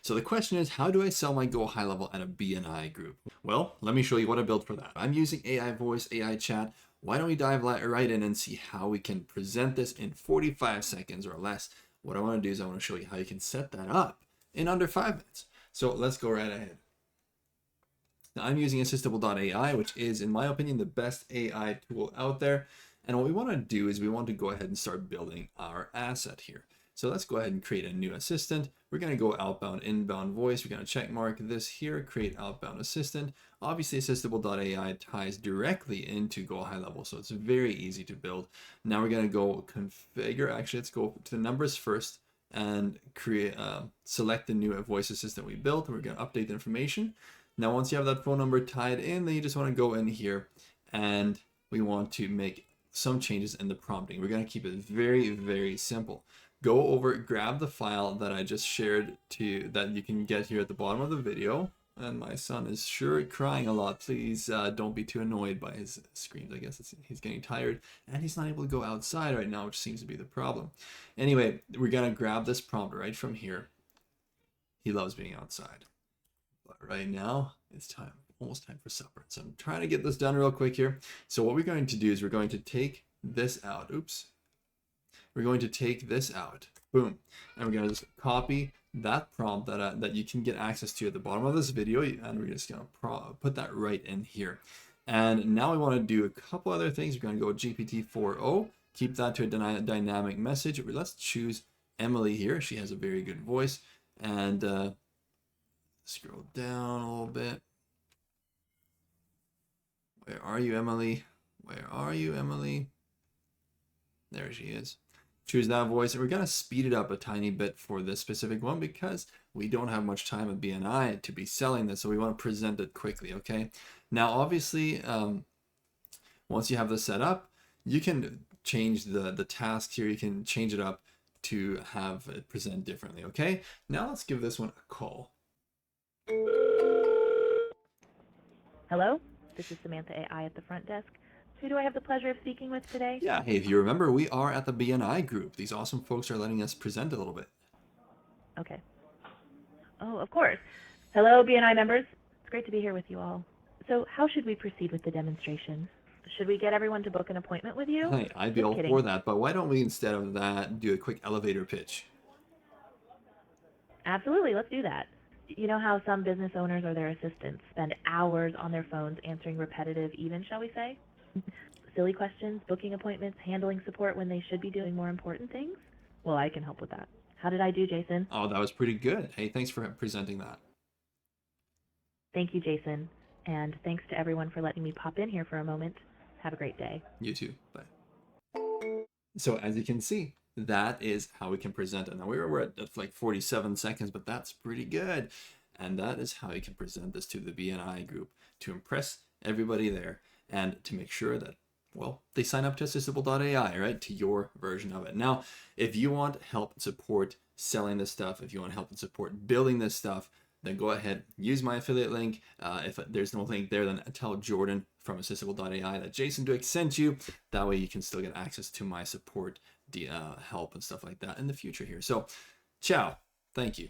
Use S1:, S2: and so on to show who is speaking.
S1: So the question is, how do I sell my Go High Level at a BNI group? Well, let me show you what I built for that. I'm using AI voice, AI chat. Why don't we dive right in and see how we can present this in 45 seconds or less. What I want to do is I want to show you how you can set that up in under 5 minutes. So let's go right ahead. Now I'm using Assistable.ai, which is, in my opinion, the best AI tool out there. And what we want to do is we want to go ahead and start building our asset here. So let's go ahead and create a new assistant. We're going to go outbound, inbound voice. We're going to check mark this here, create outbound assistant. Obviously, Assistable.ai ties directly into Go High Level, so it's very easy to build. Now we're going to go configure. Actually, let's go to the numbers first and create, select the new voice assistant we built. We're going to update the information. Now, once you have that phone number tied in, then you just want to go in here and we want to make some changes in the prompting. We're going to keep it very, very simple. Go over, grab the file that I just shared that you can get here at the bottom of the video. And my son is sure crying a lot. Please don't be too annoyed by his screams. I guess he's getting tired and he's not able to go outside right now, which seems to be the problem. Anyway, we're going to grab this prompt right from here. He loves being outside. But right now it's time, almost time for supper. So I'm trying to get this done real quick here. So what we're going to do is we're going to take this out. Oops. We're going to take this out. Boom. And we're going to just copy that prompt that you can get access to at the bottom of this video. And we're just going to put that right in here. And now we want to do a couple other things. We're going to go GPT 4.0, keep that to a dynamic message. Let's choose Emily here. She has a very good voice. And scroll down a little bit. Where are you, Emily? Where are you, Emily? There she is. Choose that voice, and we're going to speed it up a tiny bit for this specific one because we don't have much time at BNI to be selling this, so we want to present it quickly, okay? Now, obviously, once you have this set up, you can change the task here. You can change it up to have it present differently, okay? Now let's give this one a call.
S2: Hello, this is Samantha AI at the front desk. Who do I have the pleasure of speaking with today?
S1: Yeah, hey, if you remember, we are at the BNI group. These awesome folks are letting us present a little bit.
S2: Okay. Oh, of course. Hello, BNI members. It's great to be here with you all. So how should we proceed with the demonstration? Should we get everyone to book an appointment with you?
S1: Hey, I'd be
S2: Just
S1: all
S2: kidding.
S1: for that, but why don't we, instead of that, do a quick elevator pitch?
S2: Absolutely, let's do that. You know how some business owners or their assistants spend hours on their phones answering repetitive, even, shall we say? Silly questions, booking appointments, handling support when they should be doing more important things? Well, I can help with that. How did I do, Jason?
S1: Oh, that was pretty good. Hey, thanks for presenting that.
S2: Thank you, Jason. And thanks to everyone for letting me pop in here for a moment. Have a great day.
S1: You too. Bye. So as you can see, that is how we can present it. Now we're at like 47 seconds, but that's pretty good. And that is how you can present this to the BNI group to impress everybody there and to make sure that, well, they sign up to Assistable.ai, right? To your version of it. Now, if you want help and support selling this stuff, if you want help and support building this stuff, then go ahead, use my affiliate link. If there's no link there, then tell Jordan from Assistable.ai that Jason Dwick sent you. That way you can still get access to my support, help and stuff like that in the future here. So, ciao. Thank you.